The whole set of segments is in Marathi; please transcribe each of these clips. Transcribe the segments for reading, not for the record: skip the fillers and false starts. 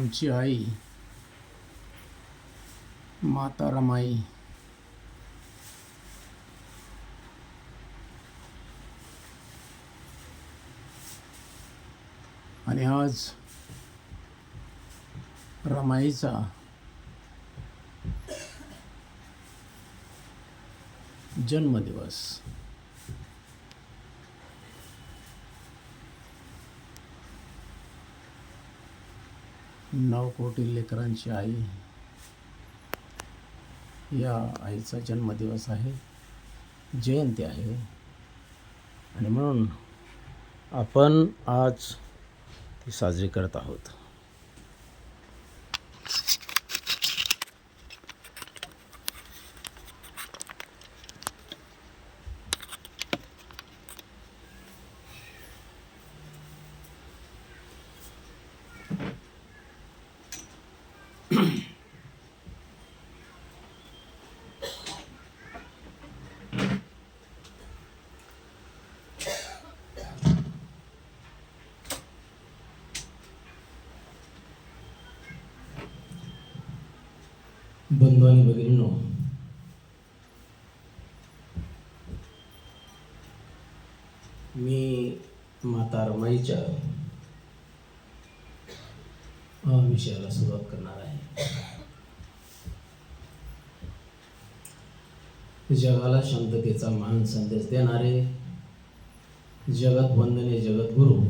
आमची आई माता रमाई आणि आज रमाईचा जन्मदिवस. नऊ कोटी लेकरांची आई, या आईचा जन्मदिवस आहे, जयंती आहे. आणि म्हणून आपण आज ती साजरी करत आहोत. बंधू आणि भगिनींनो, मी माता रमाईच्या विषयाला सुरुवात करणार आहे. जगाला शांततेचा महान संदेश देणारे जगत वंदनीय जगद्गुरु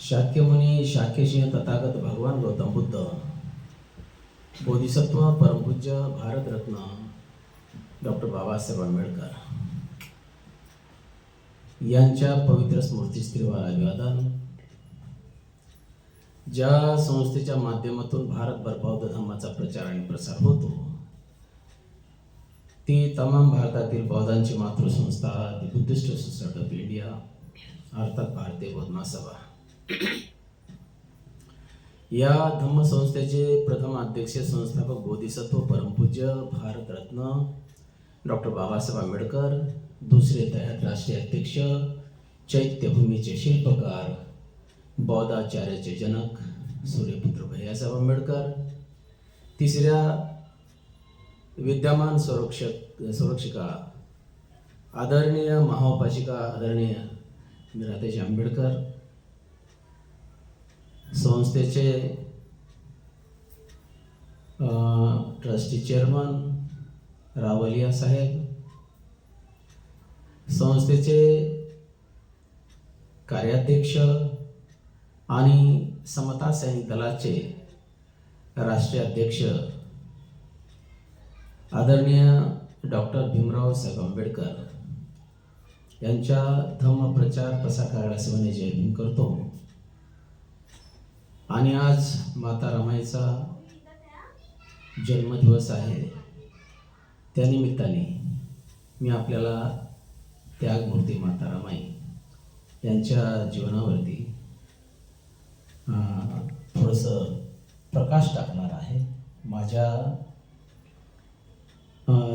शाक्यमुनी शाक्यसिंह तथागत भगवान गौतम बुद्ध, बोधिसत्व परमपूज्य भारतरत्न डॉक्टर बाबासाहेब आंबेडकर यांच्या पवित्र स्मृतीस त्रिवार अभिवादन. ज्या संस्थेच्या माध्यमातून भारतभर बौद्ध धर्माचा प्रचार आणि प्रसार होतो, ती तमाम भारतातील बौद्धांची मातृसंस्था the Buddhist Society of India अर्थात भारतीय बौद्ध महासभा. या धम्मसंस्थेचे प्रथम अध्यक्ष संस्थापक बोधिसत्व परमपूज्य भारतरत्न डॉक्टर बाबासाहेब आंबेडकर, दुसरे तयार राष्ट्रीय अध्यक्ष चैत्यभूमीचे शिल्पकार बौद्धाचार्याचे जनक सूर्यपुत्र भैयासाहेब आंबेडकर, तिसऱ्या विद्यमान संरक्षिका आदरणीय महाउपासिका आदरणीय मीराताई आंबेडकर, संस्थेचे ट्रस्टी चेअरमन रावलिया साहेब, संस्थेचे कार्याध्यक्ष आणि समता सैनिक दलाचे राष्ट्रीय अध्यक्ष आदरणीय डॉक्टर भीमराव साहेब आंबेडकर यांच्या धम्म प्रचार प्रसार कार्याला जय भीम करतो. आणि आज माता रमाईचा जन्मदिवस आहे. त्यानिमित्ताने मी आपल्याला त्यागमूर्ती माता रमाई यांच्या जीवनावरती थोडंसं प्रकाश टाकणार आहे. माझ्या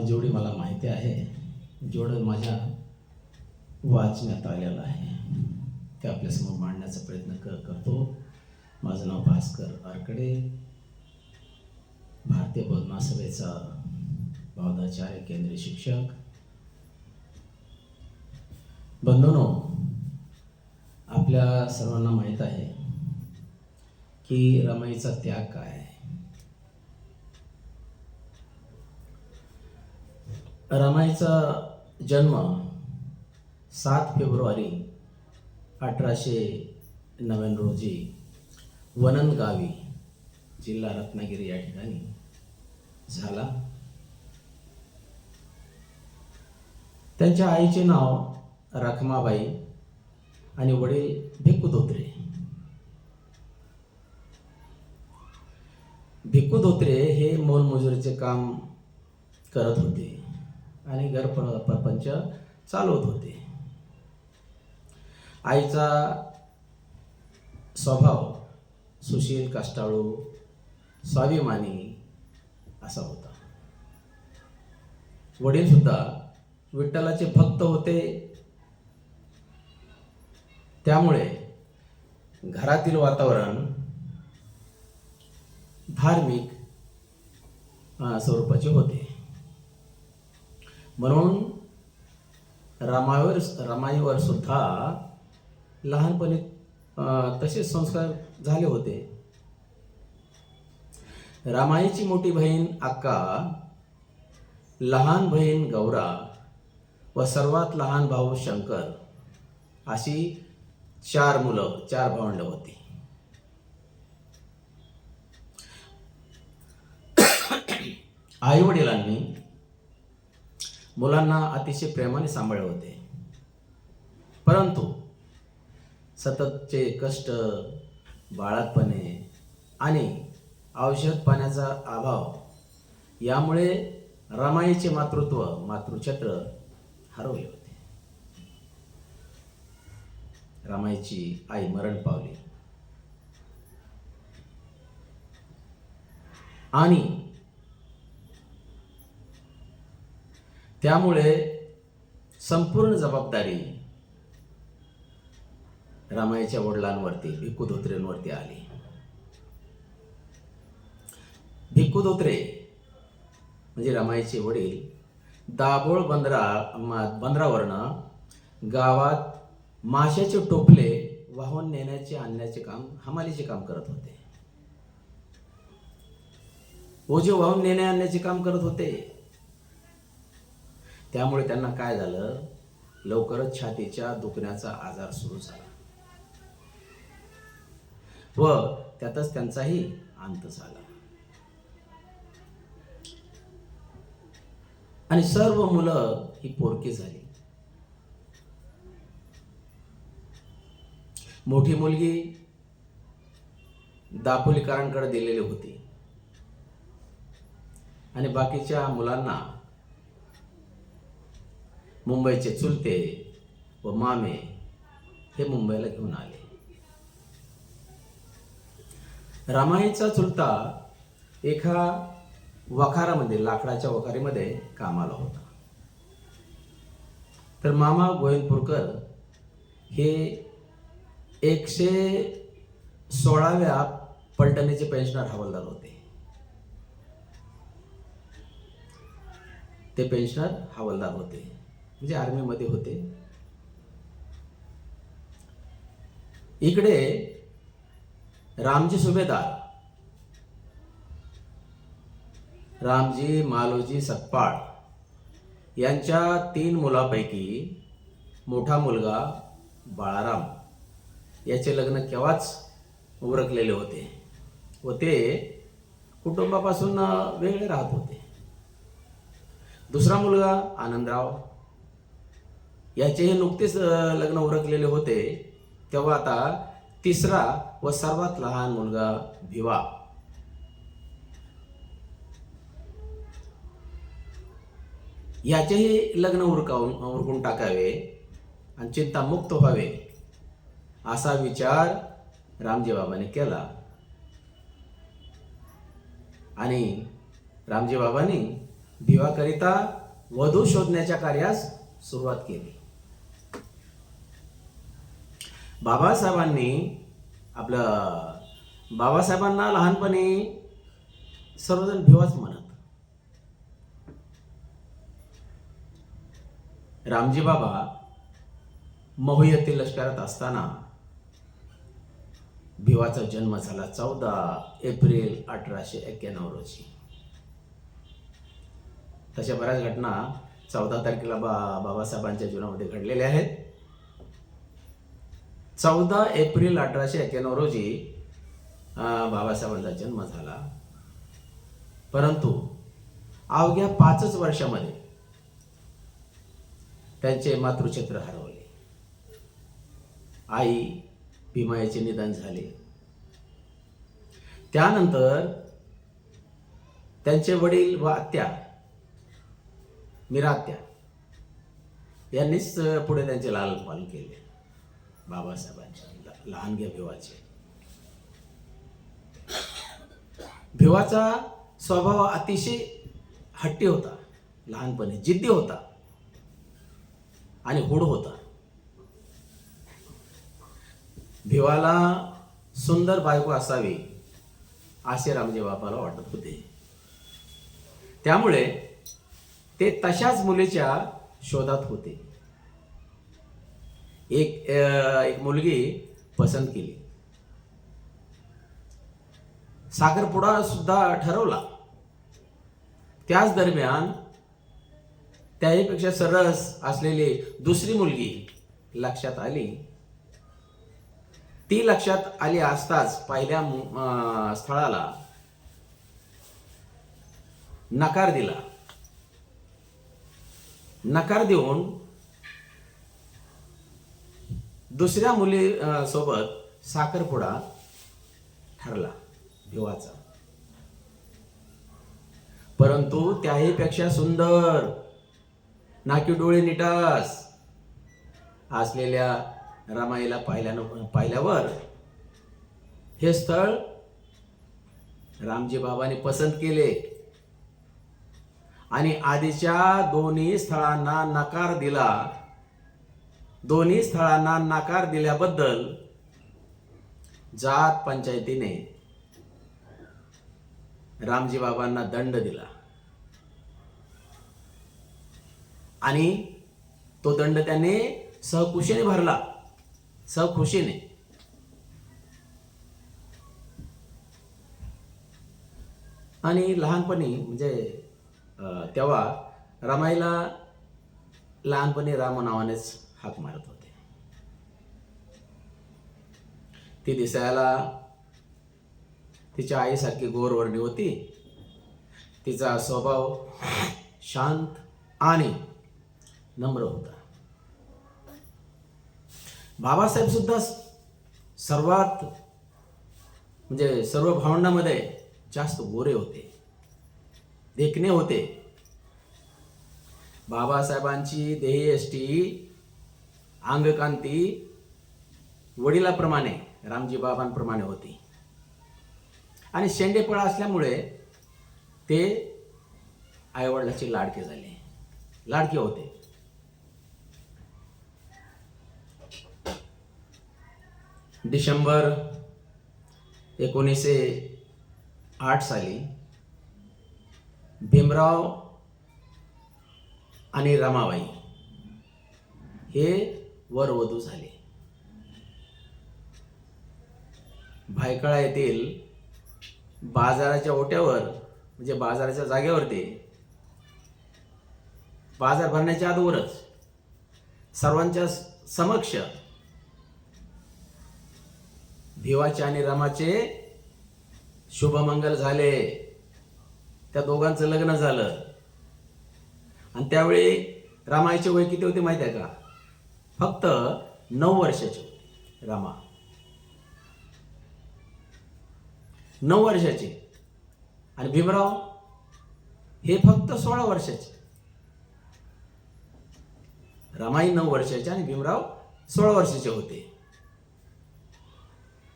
जेवढी मला माहिती आहे, जेवढं माझ्या वाचण्यात आलेलं आहे, ते आपल्यासमोर मांडण्याचा प्रयत्न करतो. माझं नाव भास्कर आरकडे, भारतीय बौद्ध महासभेचा बौद्धाचार्य केंद्रीय शिक्षक. बंधूंनो, आपल्या सर्वांना माहीत आहे की रमाईचा त्याग काय आहे. रमाईचा जन्म 7 फेब्रुवारी 1899 रोजी वननगावी, जिल्हा रत्नागिरी या ठिकाणी झाला. त्यांच्या आईचे नाव रखमाबाई आणि वडील भिक्खू धोत्रे. भिक्खू धोत्रे हे मोलमजुरीचे काम करत होते आणि घर प्रपंच चालवत होते. आईचा स्वभाव सुशील, कष्टाळू, स्वाभिमानी असा होता. वडील सुद्धा विठ्ठलाचे भक्त होते. त्यामुळे घरातील वातावरण धार्मिक स्वरूपाचे होते. म्हणून रमाईवर सुद्धा लहानपणी तसेच संस्कार झाले होते. रमाईची मोठी बहीण अक्का, लहान बहीण गौरा व सर्वात लहान भाऊ शंकर अशी 4 मुलं, 4 भावंड होती. आई वडिलांनी मुलांना अतिशय प्रेमाने सांभाळले होते. परंतु सततचे कष्ट, बाळातपणे आणि औषध पाण्याचा अभाव यामुळे रमाईचे मातृछत्र हरवले होते. रमाईची आई मरण पावली आणि त्यामुळे संपूर्ण जबाबदारी रमाईच्या वडिलांवरती, भिक्खू धोत्रेंवरती आली. भिक्खू धोत्रे म्हणजे रमाईचे वडील दाभोळ बंदरावरनं गावात माशाचे टोपले वाहून नेण्याचे आणण्याचे काम, हमालीचे काम करत होते. ओझे वाहून नेण्या आणण्याचे काम करत होते. त्यामुळे त्यांना काय झालं, लवकरच छातीच्या दुखण्याचा आजार सुरू झाला व त्यातच त्यांचाही अंत झाला. आणि सर्व मुलं ही पोरकी झाली. मोठी मुलगी दापोलीकरांकडे दिलेली होती आणि बाकीच्या मुलांना मुंबईचे चुलते व मामे हे मुंबईला घेऊन आले. रमाईचा चुलता एका वखारामध्ये, लाकडाच्या वखारीमध्ये कामाला होता. तर मामा गोविंदपूरकर हे 116व्या पलटणीचे पेन्शनर हवालदार होते. ते पेन्शनर हवालदार होते म्हणजे आर्मीमध्ये होते. इकडे रामजी सुभेदार, रामजी मालोजी सतपाळ यांच्या 3 मुलांपैकी मोठा मुलगा बाळाराम याचे लग्न केव्हाच उरकलेले होते व ते कुटुंबापासून वेगळे राहत होते. दुसरा मुलगा आनंदराव याचेही नुकतेच लग्न उरकलेले होते. तेव्हा आता तिसरा व सर्वात लहान मुलगा भिवा याचेही लग्न उरकून टाकावे आणि चिंतामुक्त व्हावे असा विचार रामजी बाबांनी केला. आणि रामजी बाबांनी भिवाकरिता वधू शोधण्याच्या कार्यास सुरुवात केली. बाबासाहेबांना लहानपणी सर्वजण भिवाच म्हणत. रामजी बाबा महू येथील लष्करात असताना भिवाचा जन्म झाला 14 एप्रिल 1891 रोजी. तशा बऱ्याच घटना 14 तारखेला बाबासाहेबांच्या जीवनामध्ये घडलेल्या आहेत. 14 एप्रिल 1891 रोजी बाबासाहेबांचा जन्म झाला. परंतु अवघ्या 5च वर्षामध्ये त्यांचे मातृछत्र हरवले. आई भीमाईचे निधन झाले. त्यानंतर त्यांचे वडील व आत्या मीरा आत्या यांनीच पुढे त्यांचे लालन पालन केले बाबासाहेबांच्या लहानग्या भिवाचे. भिवाचा स्वभाव अतिशय हट्टी होता, लहानपणी जिद्दी होता आणि हुड होता. भिवाला सुंदर बायको असावी असे रामजी बाबाला वाटत होते. त्यामुळे ते तशाच मुलीच्या शोधात होते. एक मुलगी पसंत केली. साखरपुडा सुद्धा ठरवला. त्याच दरम्यान त्याहीपेक्षा सरस असलेली दुसरी मुलगी लक्षात आली. ती लक्षात आली असताच पहिल्या स्थळाला नकार दिला. नकार देऊन दुसऱ्या मुली सोबत साखरपुडा ठरला भिवाचा. परंतु त्याहीपेक्षा सुंदर, नाकी डोळे निटास असलेल्या रमाईला पाहिल्यावर हे स्थळ रामजी बाबांनी पसंत केले आणि आधीच्या दोन्ही स्थळांना नकार दिला. दोन्ही स्थळांना नकार दिल्याबद्दल जात पंचायतीने रामजी बाबांना दंड दिला आणि तो दंड त्याने सहकुशीने भरला. सहकुशीने. आणि लहानपणी म्हणजे तेव्हा रमाईला लहानपणी राम नावानेच हाक मारत होते. ती दिसायला तिच्या आईसारखी गोरवर्णी होती. तिचा स्वभाव शांत आणि नम्र होता. बाबासाहेब सुद्धा सर्वात म्हणजे सर्व भावंडांमध्ये जास्त गोरे होते, देखणे होते. बाबासाहेबांची देहयष्टी अंगकांती वडिलाप्रमाणे रामजी बाबांप्रमाणे होती आणि शेंडेपळा असल्यामुळे ते आईवडिलाचे लाडके झाले, लाडके होते. डिसेंबर 1908 साली भीमराव आणि रमाबाई हे वरवधू झाले. भायखळा येथील बाजाराच्या ओट्यावर म्हणजे बाजाराच्या जागेवरती बाजार भरण्याच्या अगोदरच सर्वांच्या समक्ष भिवाचे आणि रमाचे शुभमंगल झाले. त्या दोघांचं लग्न झालं आणि त्यावेळी रमाईचे वय किती होते माहिती आहे का? फक्त 9 वर्षाचे होते. रमा 9 वर्षाचे आणि भीमराव हे फक्त 16 वर्षाचे. रमाई 9 वर्षाचे आणि भीमराव 16 वर्षाचे होते.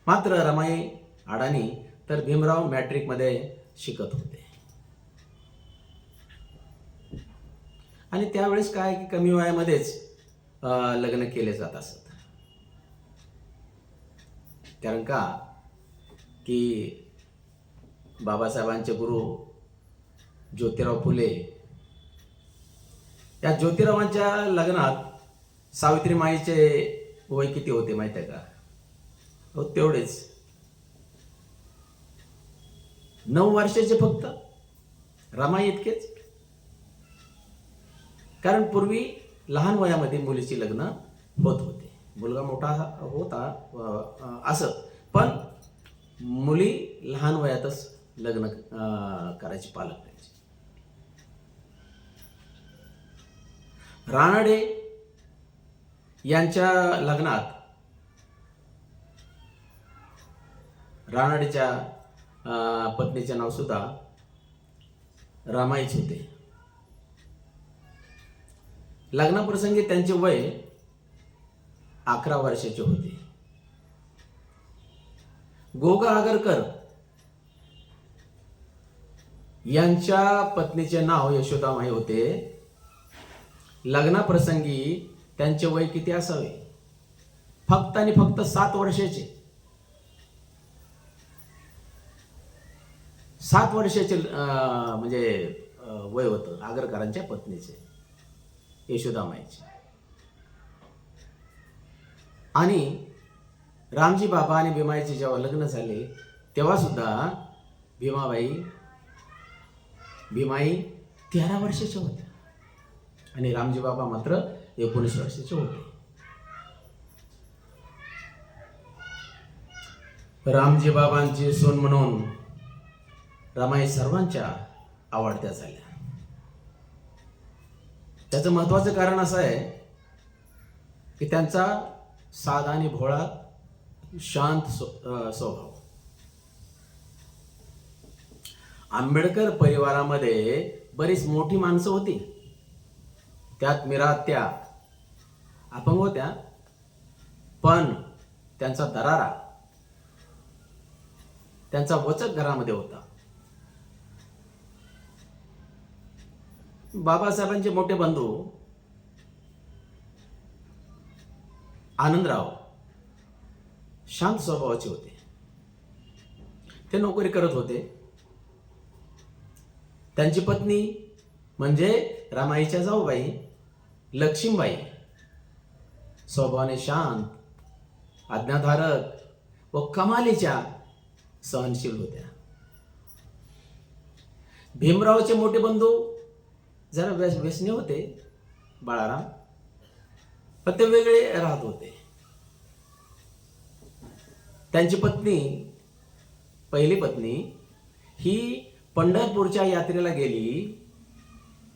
मात्र रमाई अडाणी तर भीमराव मॅट्रिक मध्ये शिकत होते. आणि त्यावेळेस काय की कमी वयामध्येच लग्न केले जात असत. कारण का की बाबासाहेबांचे गुरु ज्योतिराव फुले या ज्योतिरावांच्या लग्नात सावित्रीमाईचे वय किती होते माहिती आहे का? हो तेवढेच 9 वर्षाचे फक्त. रमाई इतकेच. कारण पूर्वी लहान वयामध्ये मुलीची लग्न होत होते. मुलगा मोठा होता असं, पण मुली लहान वयातच लग्न करायचे पालक करायचे. रानडे यांच्या लग्नात रानडेच्या पत्नीचे नाव सुद्धा रमाईच होते. लग्नाप्रसंगी त्यांचे वय 11 वर्षाचे होते. गोगा आगरकर यांच्या पत्नीचे नाव यशोदामाई होते. लग्नाप्रसंगी त्यांचे वय किती असावे? फक्त आणि फक्त 7 वर्षाचे. 7 वर्षाचे म्हणजे वय होतं आगरकरांच्या पत्नीचे, यशोदामाईचे. आणि रामजी बाबा आणि भीमाईचे जेव्हा लग्न झाले तेव्हा सुद्धा भीमाई 13 वर्षाच्या होत्या आणि रामजी बाबा मात्र 19 वर्षाचे होते. रामजी बाबांची सून म्हणून रमाई सर्वांच्या आवडत्या झाल्या. त्याचं महत्वाचं कारण असं आहे की त्यांचा साधा आणि भोळा शांत स्वभाव. आंबेडकर परिवारामध्ये बरीच मोठी माणसं होती. त्यात मीरात्या अपंग होत्या, पण त्यांचा दरारा, त्यांचा वचक घरामध्ये होता. बाबासाहेबांचे मोठे बंधू आनंदराव शांत स्वभावाचे होते. ते नोकरी करत होते. त्यांची पत्नी म्हणजे रमाईच्या जाऊबाई लक्ष्मीबाई स्वभावाने शांत, आज्ञाधारक व कमालीच्या सहनशील होत्या. भीमरावचे मोठे बंधू जरा व्यसनी होते, बाळाराम, पण ते वेगळे राहत होते. त्यांची पत्नी, पहिली पत्नी, ही पंढरपूरच्या यात्रेला गेली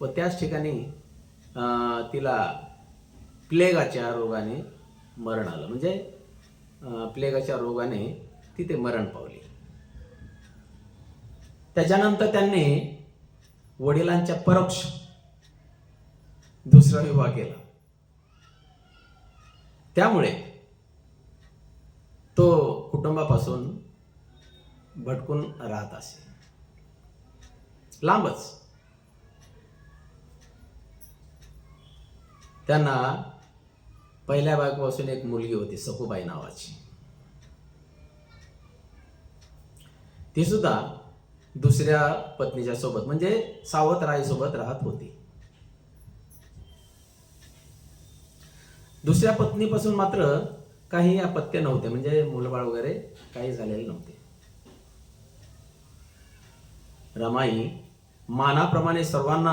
व त्याच ठिकाणी तिला प्लेगाच्या रोगाने मरण आलं. म्हणजे प्लेगाच्या रोगाने तिथे मरण पावली. त्याच्यानंतर त्यांनी वडिलांच्या परोक्ष दुसरा विवाह केला. त्यामुळे तो कुटुंबापासून भटकून राहत असे, लांबच. त्यांना पहिल्या बायकोपासून एक मुलगी होती सखूबाई नावाची. ती सुद्धा दुसऱ्या पत्नीच्या सोबत म्हणजे सावतराई सोबत राहत होती. दुसऱ्या पत्नीपासून मात्र काही अपत्य नव्हते, म्हणजे मुलबाळ वगैरे काही झालेले नव्हते. रमाई मानाप्रमाणे सर्वांना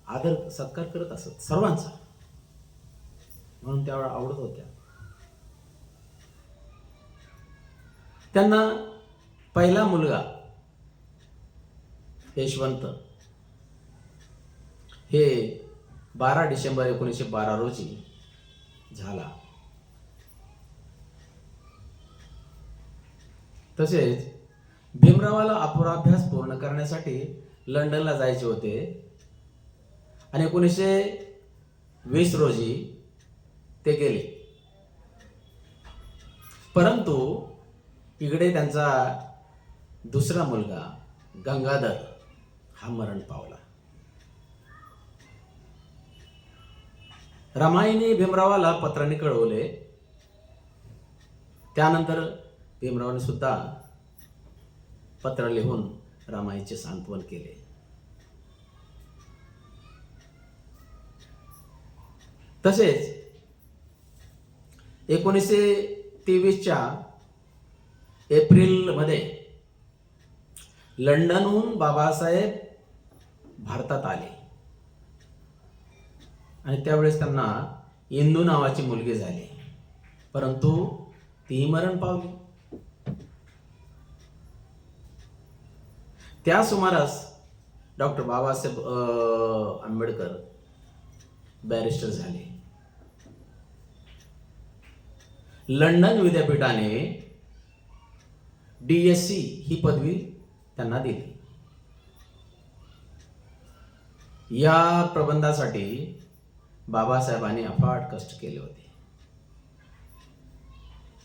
आदर सत्कार करत असत, सर्वांचा, म्हणून त्यावेळा आवडत होत्या. त्यांना पहिला मुलगा यशवंत हे 12 डिसेंबर 1912 रोजी झाला. तसेच भीमरावाला अपुरा अभ्यास पूर्ण करण्यासाठी लंडनला जायचे होते आणि 1920 रोजी ते गेले. परंतु इकडे त्यांचा दुसरा मुलगा गंगाधर हा मरण पावला. रमाईने भीमरावाला पत्राने कळवले. त्यानंतर भीमरावाने सुद्धा पत्र लिहून रमाईचे सांत्वन केले. तसेच 1923च्या एप्रिलमध्ये लंडनहून बाबासाहेब भारतात आले आणि त्यावेळेस त्यांना इंदू नावाची मुलगी झाली, परंतु तीही मरण पावली. त्या सुमारास डॉक्टर बाबासाहेब आंबेडकर बॅरिस्टर झाले. लंडन विद्यापीठाने DSc ही पदवी त्यांना दिली. या प्रबंधासाठी बाबासाहेबांनी अफाट कष्ट केले होते,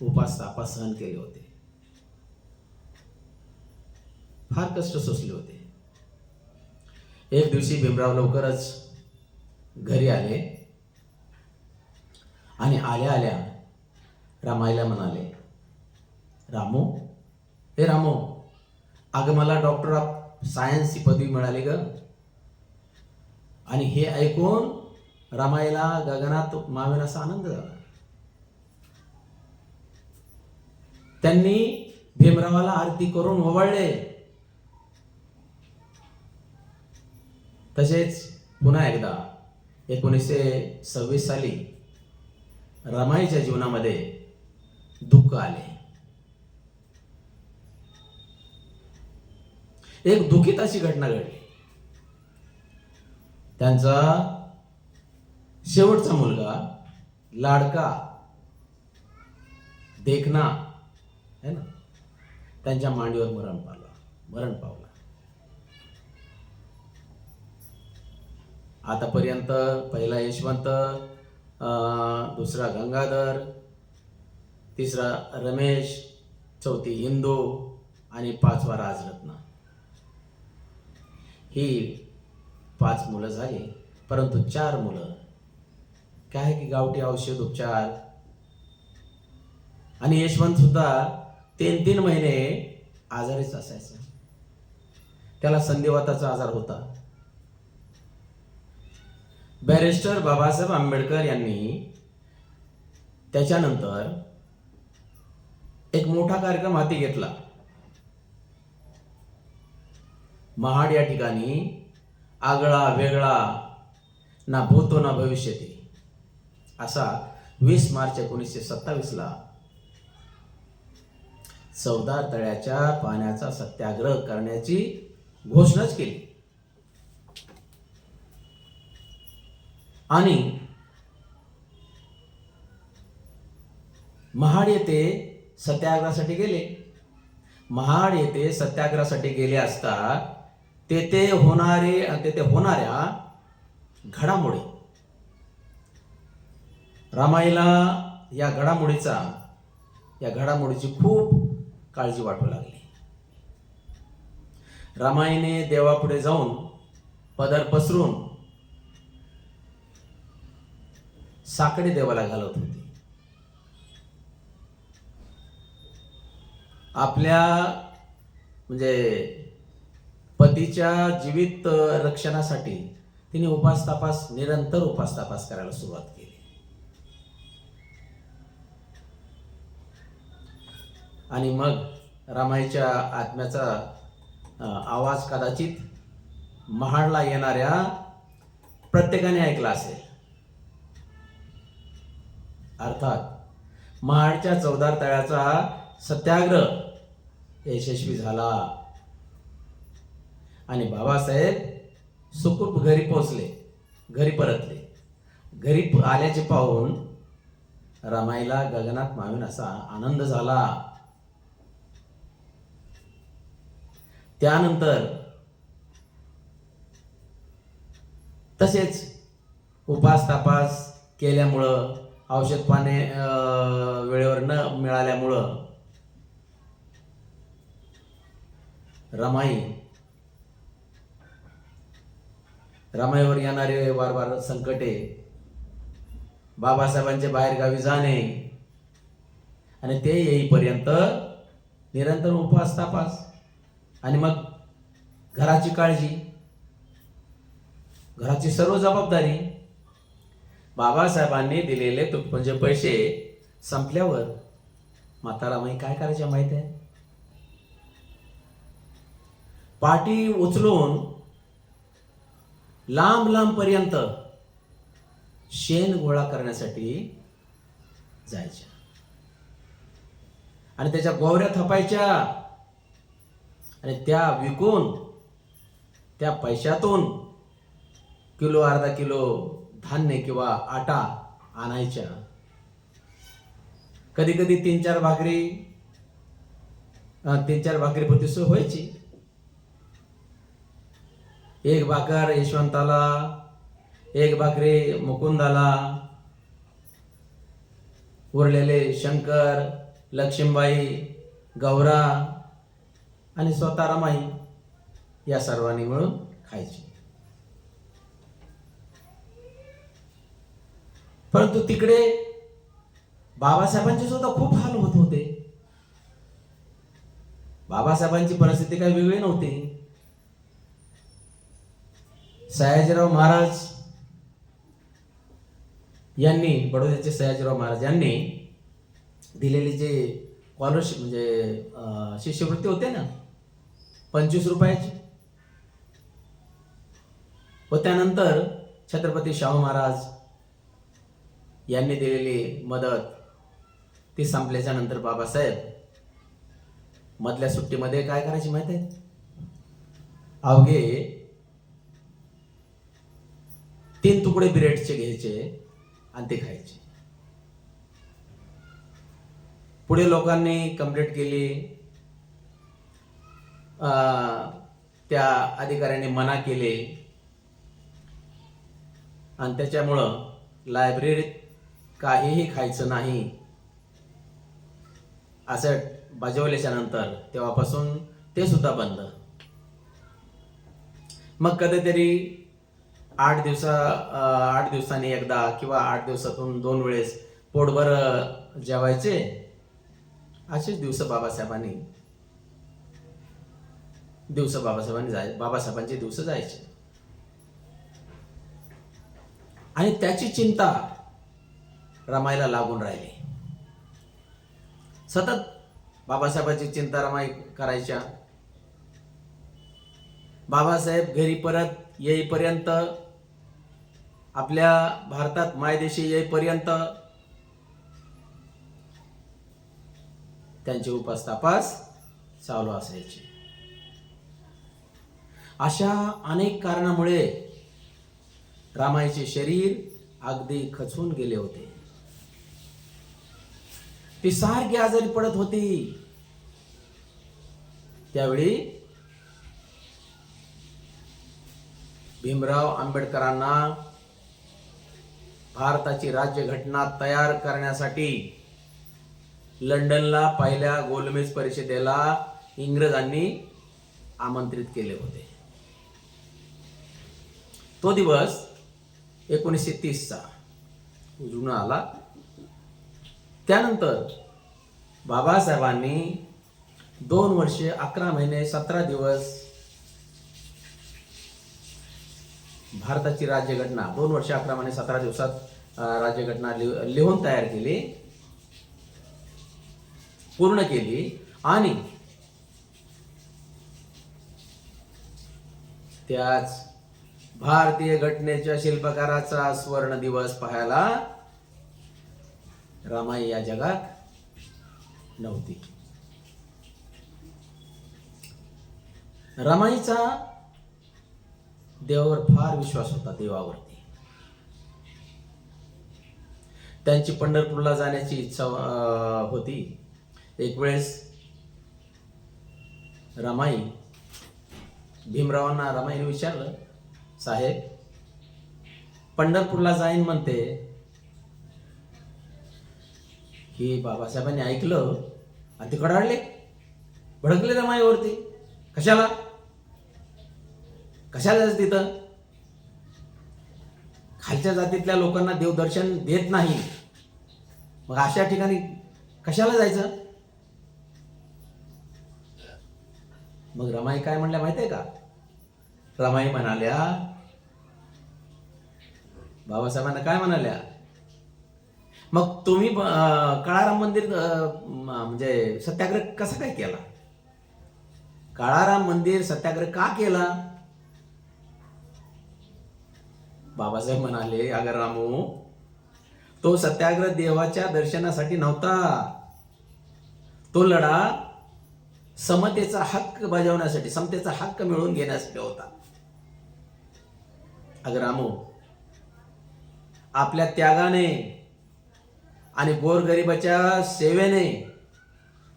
उपास तापास सहन केले होते, फार कष्ट सोसले होते. एक दिवशी भीमराव लवकरच घरी आले आणि आल्या आल्या रमाईला म्हणाले, रामू, हे रामू, अगं मला डॉक्टर सायन्स ही पदवी मिळाली ग. आणि हे ऐकून रमाईला गगनात मावेन असा आनंद झाला. त्यांनी भीमरावाला आरती करून ओवाळले. तसेच पुन्हा एकदा 1926 साली रमाईच्या जीवनामध्ये दुःख आले. एक दुःखित अशी घटना घडली. त्यांचा शेवटचा मुलगा, लाडका, देखना है ना, त्यांच्या मांडीवर मरण पावला. आतापर्यंत पहिला यशवंत, दुसरा गंगाधर, तिसरा रमेश, चौथी इंदू आणि पाचवा राजरत्न, ही 5 मुलं झाली. परंतु 4 मुलं काय की गावठी औषध उपचार. आणि यशवंत सुद्धा 3 महिने आजारीच असायचा. त्याला संधिवाताचा आजार होता. बॅरिस्टर बाबासाहेब आंबेडकर यांनी त्याच्यानंतर एक मोठा कार्यक्रम हाती घेतला. महाड या ठिकाणी आगळा वेगळा ना भूतो ना भविष्यती असा 20 मार्च 1927 ला चवदार तळ्याच्या पाण्याचा सत्याग्रह करण्याची घोषणाच केली. आणि महाड येथे सत्याग्रहासाठी गेले. महाड येथे सत्याग्रहासाठी गेले असता तेथे होणाऱ्या घडामोडी, रमाईला या घडामोडीची खूप काळजी वाटू लागली. रमाईने देवापुढे जाऊन पदर पसरून साकडे देवाला घालत होती. आपल्या म्हणजे पतीच्या जीवित रक्षणासाठी तिने निरंतर उपास तपास करायला सुरुवात केली. आणि मग रमाईच्या आत्म्याचा आवाज कदाचित महाडला येणाऱ्या प्रत्येकाने ऐकला असेल. अर्थात महाडच्या चवदार तळ्याचा सत्याग्रह यशस्वी झाला आणि बाबासाहेब सुखरूप घरी परतले. घरी आल्याचे पाहून रमाईला गगनात मावेन असा आनंद झाला. त्यानंतर तसेच उपास तापास केल्यामुळं, औषध पाणी वेळेवर न मिळाल्यामुळं रमाईवर येणारे वारंवार संकटे, बाबासाहेबांचे बाहेरगावी जाणे आणि ते येईपर्यंत निरंतर उपवास तापास आणि मग घराची काळजी, घराची सर्व जबाबदारी. बाबासाहेबांनी दिलेले तुटपुंजे पैसे संपल्यावर माता रमाई काय करायच्या माहिती आहे? पाटी उचलून लांब पर्यंत शेण गोळा करण्यासाठी जायच्या आणि त्याच्या गोवऱ्या थापायच्या आणि त्या विकून त्या पैशातून किलो अर्धा किलो धान्य किंवा आटा आणायच्या. कधी कधी 3-4 भाकरी पुरती व्हायची. एक भाकर यशवंताला, एक भाकरी मुकुंदाला, उरलेले शंकर, लक्ष्मीबाई, गौरा आणि स्वतः रमाई या सर्वांनी मिळून खायची. परंतु तिकडे बाबासाहेबांचे सुद्धा खूप हाल होत होते. बाबासाहेबांची परिस्थिती काही वेगळी नव्हती. सयाजीराव महाराज यांनी, बडोद्याचे सयाजीराव महाराज यांनी दिलेली जे स्कॉलरशिप म्हणजे शिष्यवृत्ती होते ना 25 रुपयाची, व त्यानंतर छत्रपती शाहू महाराज यांनी दिलेली मदत ती संपल्याच्या नंतर बाबासाहेब मधल्या सुट्टीमध्ये काय करायची माहिती आहे? अवघे 3 तुकडे ब्रेडचे घ्यायचे आणि ते खायचे. पुढे लोकांनी कंप्लेंट केली, त्या अधिकाऱ्यांनी मना केले आणि त्याच्यामुळं लायब्ररीत काहीही खायचं नाही असं बजावल्याच्या नंतर तेव्हापासून ते सुद्धा बंद. मग कधीतरी 8 दिवसांनी एकदा किंवा 8 दिवसातून 2 वेळेस पोटभर जेवायचे. असेच दिवस बाबासाहेबांचे दिवस जायचे. आणि त्याची चिंता रमाईला लागून राहिली. सतत बाबासाहेबांची चिंता रमाई करायच्या. बाबासाहेब घरी परत येईपर्यंत, आपल्या भारतात मायदेशी येईपर्यंत त्यांचे उपास तापास चालू असायचे. अशा अनेक कारणामुळे रामाईचे शरीर अगदी खचून गेले होते. ती सारखी आजारी पडत होती. त्यावेळी भीमराव आंबेडकरांना भारताची राज्यघटना तयार करण्यासाठी लंडनला पहिल्या गोलमेज परिषदेला इंग्रजांनी आमंत्रित केले होते. तो दिवस 1930चा उजळून आला. त्यानंतर बाबासाहेबांनी 2 वर्षे 11 महिने 17 दिवस भारताची राज्यघटना 2 वर्षे 11 महिने 17 दिवसात राज्यघटना लिहून तयार केली, पूर्ण केली. आणि त्याच भारतीय घटनेच्या शिल्पकाराचा स्वर्ण दिवस पाहायला रमाई या जगात नव्हती. रमाईचा देवावर फार विश्वास होता, देवावरती. त्यांची पंढरपूरला जाण्याची इच्छा होती. एक वेळेस भीमरावांना रमाईने विचारलं, साहेब पंढरपूरला जाईन म्हणते. ही बाबासाहेबांनी ऐकलं आणि ते कडाडले, भडकले रमाईवरती. कशाला जायचं तिथं? खालच्या जातीतल्या लोकांना देवदर्शन देत नाही, मग अशा ठिकाणी कशाला जायचं? मग रमाई काय म्हणल्या माहितीये का? रमाई म्हणाल्या, बाबासाहेबांना काय म्हणाल्या, मग तुम्ही काळाराम मंदिर म्हणजे सत्याग्रह कसा काय केला? काळाराम मंदिर सत्याग्रह का केला? बाबासाहेब म्हणाले, अगर रामू, तो सत्याग्रह देवाच्या दर्शनासाठी नव्हता. तो लढा समतेचा हक्क बजावण्यासाठी, समतेचा हक्क मिळवून घेण्यासाठी होता. अगर रामू, आपल्या त्यागाने आणि गोरगरिबाच्या सेवेने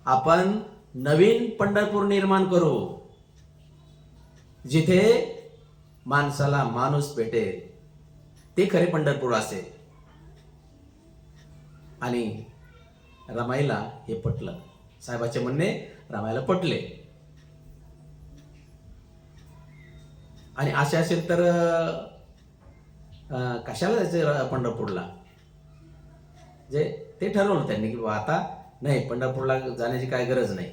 आपण नवीन पंढरपूर निर्माण करू, जिथे माणसाला माणूस भेटेल, ते खरे पंढरपूर असेल. आणि रमाईला हे पटलं. साहेबाचे म्हणणे रमाईला पटले. आणि असे असेल तर कशाला जायचं पंढरपूरला? जे ते ठरवलं त्यांनी की आता नाही, पंढरपूरला जाण्याची काय गरज नाही.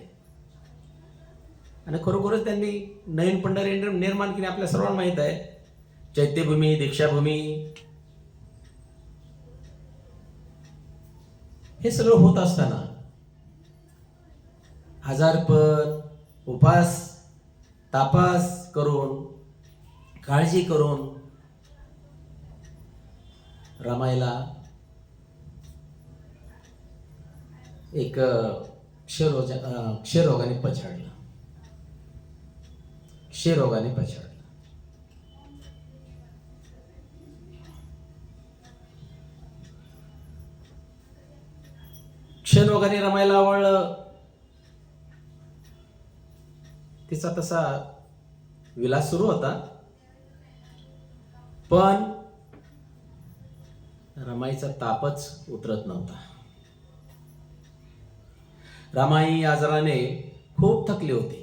आणि खरोखरच त्यांनी नवीन पंढरी निर्माण केली. आपल्या सर्वांना माहीत आहे चैत्यभूमी, दीक्षाभूमी हे सगळं होत असताना आजारपण, उपास तापास करून, काळजी करून रामायला एक क्षयरोगाने पछाडला. क्षयरोगाने रमायला आवडलं. तिचा तसा विलास सुरू होता, पण रमाईचा तापच उतरत नव्हता. रमाई आजाराने खूप थकली होती.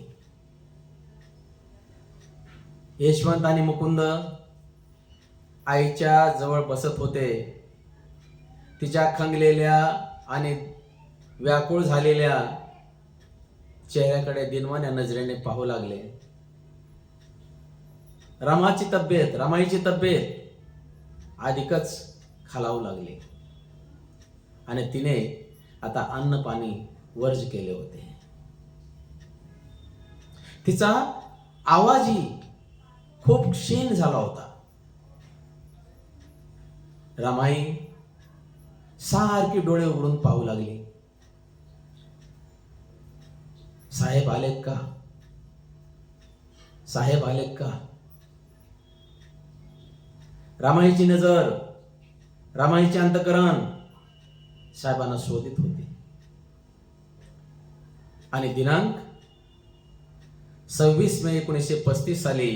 यशवंत आणि मुकुंद आईच्या जवळ बसत होते. तिच्या खंगलेल्या आणि व्याकुळ झालेल्या चेहऱ्याकडे दिनवान्या नजरेने पाहू लागले. रमाईची तब्येत अधिकच खालावू लागली आणि तिने आता अन्न पाणी वर्ज केले होते. तिचा आवाजही खूप क्षीण झाला होता. रमाई सारखी डोळे उघडून पाहू लागली. साहेब आलेत का? साहेब आलेत का? रमाईची नजर, रमाईचे अंतकरण साहेबांना शोधित होते. आणि दिनांक 26 मे 1935 साली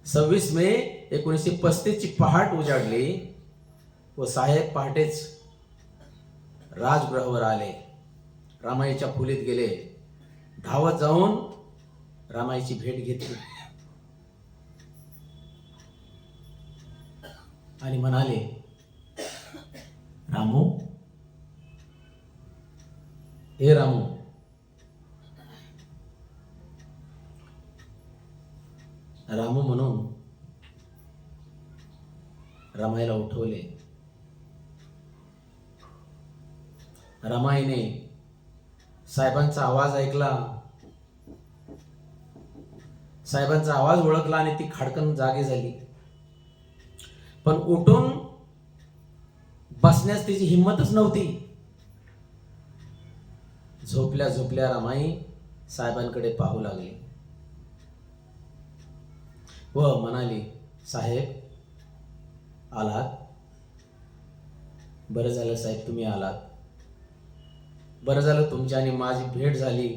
26 मे 1935 ची पहाट उजाडली व साहेब पहाटेच राजगृहावर आले. रमाईच्या खोलीत गेले. धावत जाऊन रमाईची भेट घेतली आणि म्हणाले, रामू, हे रामू, रामू म्हणून रमाईला उठवले. रमाईने साहेबांचा आवाज ऐकला, साहेबांचा आवाज ओळखला आणि ती खाडकन जागी झाली. पण उठून बसण्यास तिची हिंमतच नव्हती. झोपल्या झोपल्या रमाई साहेबांकडे पाहू लागली व म्हणाली, साहेब आलात? बरं झालं साहेब तुम्ही आलात. बरं झालं तुमची आणि माझी भेट झाली.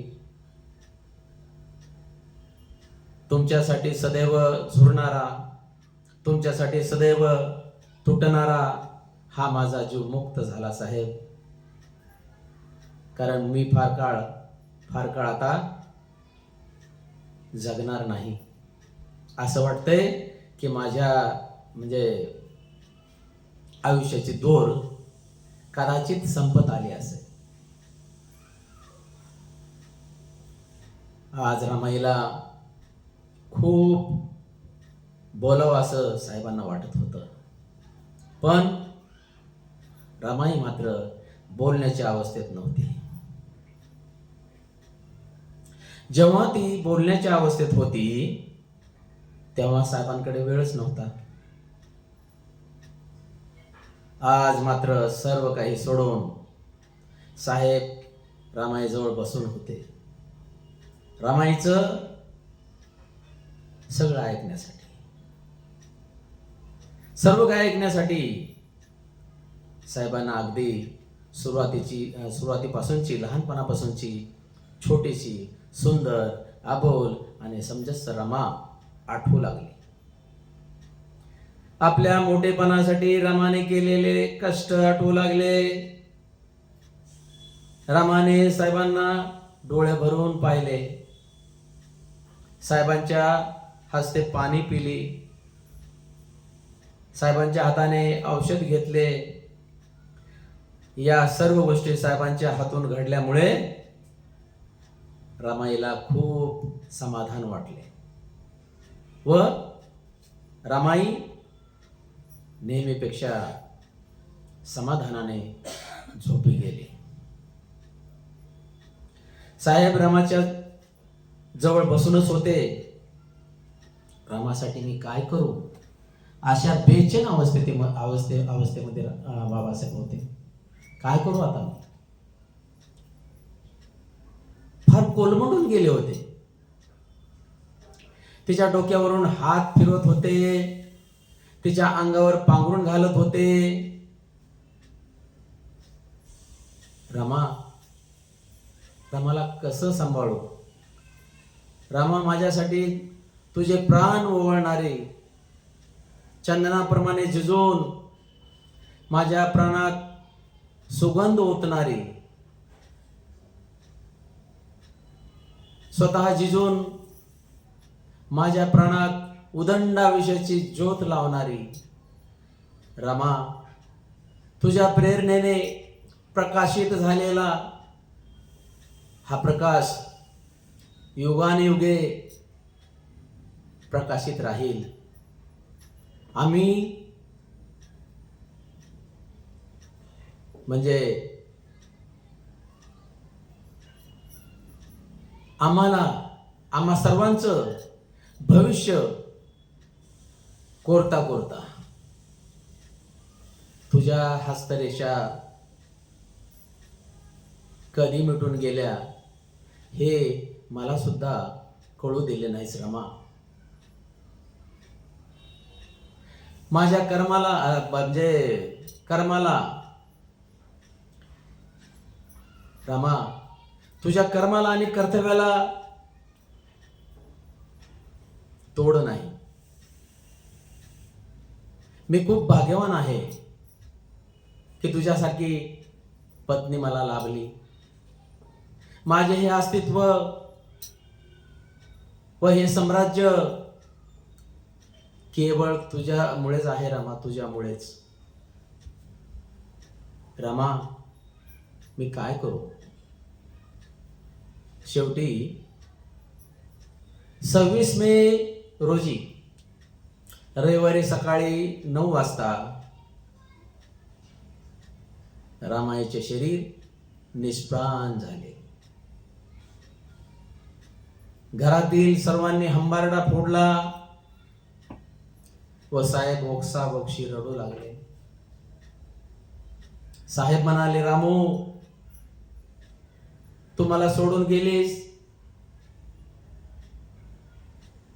तुमच्यासाठी सदैव झुरणारा, तुमच्यासाठी सदैव तुटणारा हा माझा जीव मुक्त झाला साहेब. कारण मी फार काळ आता जगणार नाही. असं वाटतंय की माझ्या आयुष्याची दोर कदाचित संपत आली असेल. आज रमाईला खूप बोलावं असं साहेबांना वाटत होतं, पण रमाई मात्र बोलण्याच्या अवस्थेत नव्हती. जेव्हा ती बोलण्याच्या अवस्थेत होती तेव्हा साहेबांकडे वेळच नव्हता. आज मात्र सर्व काही सोडून साहेब रमाईजवळ बसून होते. रमाईचं सगळं ऐकण्यासाठी, सर्व काही ऐकण्यासाठी साहेबांना अगदी सुरुवातीपासूनची, लहानपणापासूनची छोटीशी, सुंदर, अबोल आणि समंजस रमा आठवू लागली. आपल्या मोठेपणासाठी रमाने केलेले कष्ट आठवू लागले. रमाने साहेबांना डोळे भरून पाहिले, साहेबांच्या हस्ते पाणी पिली, साहेबांच्या हाताने औषध घेतले. या सर्व गोष्टी साहेबांच्या हातून घडल्यामुळे रमाईला खूप समाधान वाटले व रामाई नेहमीपेक्षा समाधानाने झोपी गेली. साहेब रामाच्या जवळ बसूनच होते. रामासाठी मी काय करू अशा बेचैन अवस्थेमध्ये बाबासाहेब होते. काय करू आता, फार कोलमडून गेले होते. तिच्या डोक्यावरून हात फिरवत होते, तिच्या अंगावर पांघरून घालत होते. रामाला कसं सांभाळू? रामा, माझ्यासाठी तुझे प्राण ओवाळणारे, चंदनाप्रमाणे झिजून माझ्या प्राणात सुगंध ओतणारी, स्वतः झिजून माझ्या प्राणात उदंडाविषयाची ज्योत लावणारी रामा, तुझ्या प्रेरणेने प्रकाशित झालेला हा प्रकाश युगानुयुगे प्रकाशित राहील. आम्ही म्हणजे आम्हा सर्वांचं भविष्य कोरता कोरता तुझ्या हस्तरेषा कधी मिटून गेल्या हे मला सुद्धा कळू दिले नाहीस रामा. माझ्या कर्माला रामा, तुझ्या कर्माला आणि कर्तव्याला तोड नाही. मी खूप भाग्यवान आहे की तुझ्यासारखी पत्नी मला लाभली. माझे हे अस्तित्व व हे साम्राज्य केवळ तुझ्यामुळेच आहे रामा, तुझ्यामुळेच. रामा, मी काय करू? शेवटी 26 मे रोजी रविवारी सकाळी 9 वाजता रामायचे शरीर निष्प्राण झाले. घरातील सर्वांनी हंबारडा फोडला व साहेब ओक्साबोक्शी रडू लागले. साहेब म्हणाले, रामू, तू मला सोडून गेलीस,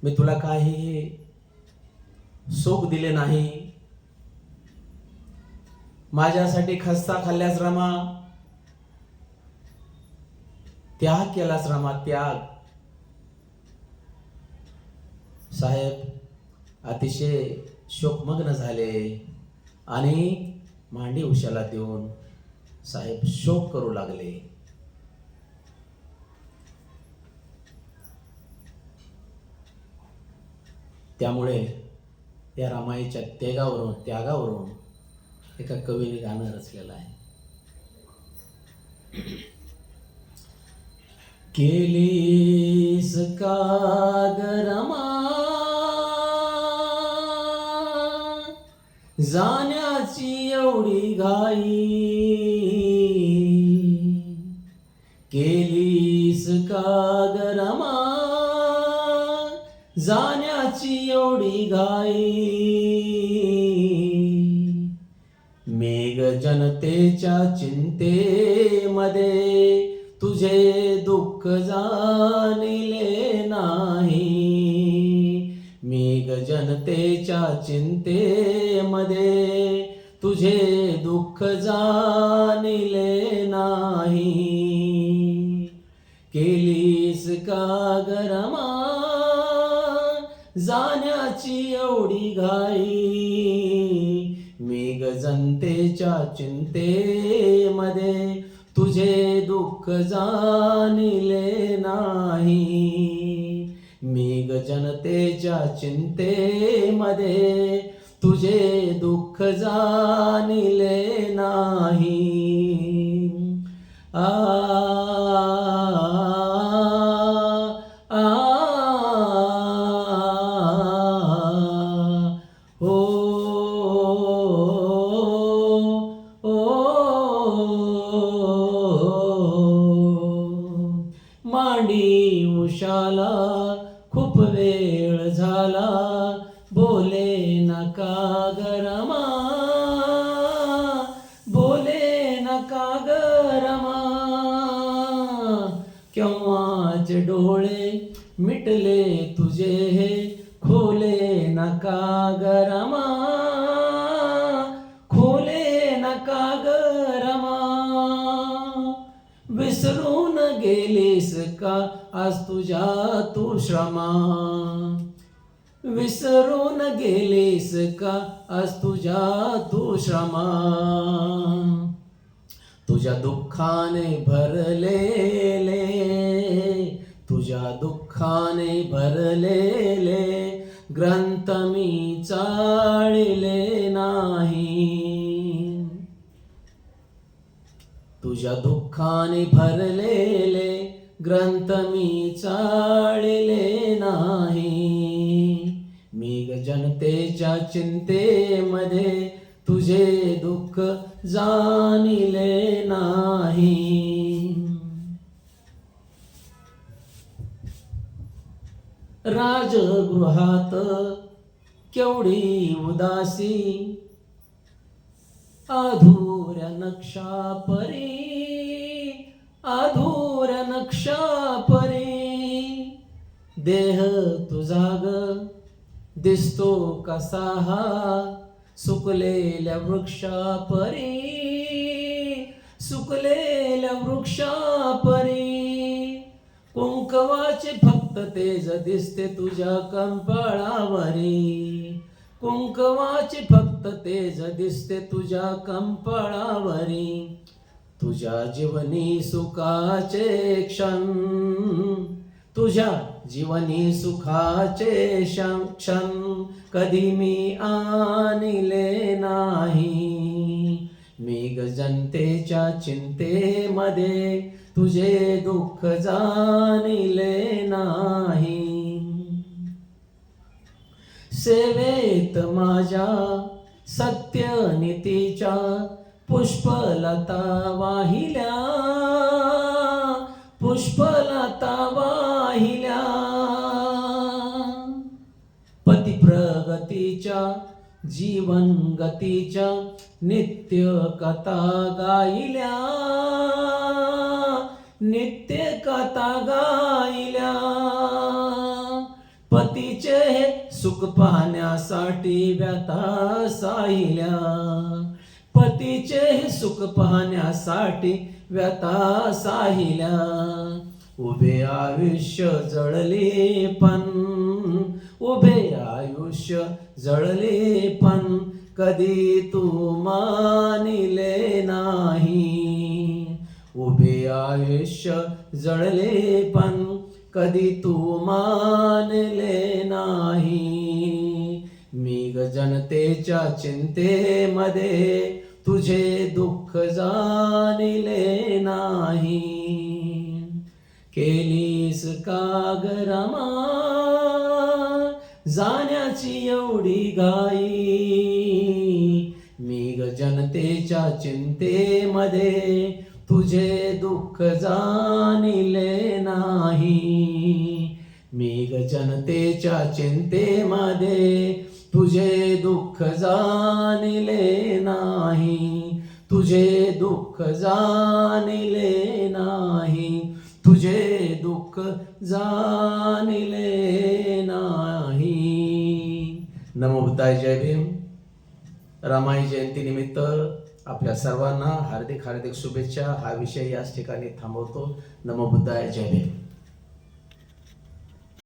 मी तुला काही सुख दिले नाही. माझ्यासाठी खस्ता खाल्ल्यास रामा, त्याग केलास रामा, त्याग. साहेब अतिशय शोकमग्न झाले आणि मांडी उशाला देऊन साहेब शोक करू लागले. त्यामुळे या रामाईच्या त्यागावरून एका कवीने गाणं रचलेलं आहे. केलीस का ग रमा जाण्याची एवढी घाई, केलीस का ग रमा जाण्याची एवढी घाई. मेघ जनतेच्या चिंतेमध्ये तुझे दुःख जाणले नाही. मेघ जनतेच्या चिंतेमध्ये तुझे दुःख जाणले नाही. केलीस का ग रमा जाण्याची एवढी घाई. मेघ जनतेच्या चिंतेमध्ये तुझे दुःख जाणले नाही. मेघ जनतेच्या चिंतेमध्ये तुझे दुःख जाणले नाही. आ आ ग रमा, केव्हाचे डोळे मिटले तुझे हे खोले नका ग रमा, खोले नका ग रमा. विसरून गेलीस का आज तुझ्या तू श्रमा, विसरून गेलीस का आज तुझ्या तू श्रमा. तुझ्या दुःखाने भरलेले, तुझ्या दुःखाने भरलेले ग्रंथ मी चाळले नाही. तुझ्या दुःखाने भरलेले ग्रंथ मी चाळले नाही. मी ग जनतेच्या चिंतेमध्ये तुझे दुःख जाणिले नाही. राजगृहात केवढी उदासी, अधुऱ्या नक्षा परी, अधुऱ्या नक्षा परी. देह तुझा ग दिसतो कसा हा सुकलेल्या वृक्षा परी, सुकलेल्या वृक्षा परी. कुंकवाचे फक्त तेज दिसते तुझ्या कंपाळावरी, कुंकवाचे फक्त तेज दिसते तुझ्या कंपाळावरी. तुझ्या जीवनी सुखाचे क्षण, तुझ्या जीवनी सुखाचे क्षण कधी मी आणले नाही. मी ग जनतेच्या चिंतेमध्ये तुझे दुःख जाणिले नाही. सेवेत माझ्या सत्यनीतीच्या पुष्पलता वाहिल्या, पुष्पलता वाहिल्या. पती प्रगतीच्या जीवन गतीच्या नित्य कथा गायल्या, नित्य कथा गायल्या. पतीचे हे सुख पाहण्यासाठी व्यथा साहिल्या, पतीचे हे सुख पाहण्यासाठी व्यथा साहिल्या. उभे आयुष्य जळले पण, उभे आयुष्य जळले पण कधी तू मानिले नाही. उभे आयुष्य जळले पण कधी तू मानले नाही. मी ग जनतेच्या चिंतेमध्ये तुझे दुःख जाणिले नाही. केलीस का ग रमा जाण्याची एवढी घाई. मी ग जनतेच्या चिंतेमध्ये तुझे दुःख जाणिले नाही. मी ग जनतेच्या चिंतेमध्ये तुझे दुःख जाणिले नाही. तुझे दुःख जाणिले नाही. तुझे दुःख जाणिले नाही. नमो बुद्धाय. जय भीम. रामाई जयंती निमित्त आपल्या सर्वांना हार्दिक हार्दिक शुभेच्छा. हा विषय याच ठिकाणी थांबवतो. नमो बुद्धाय. जय भीम.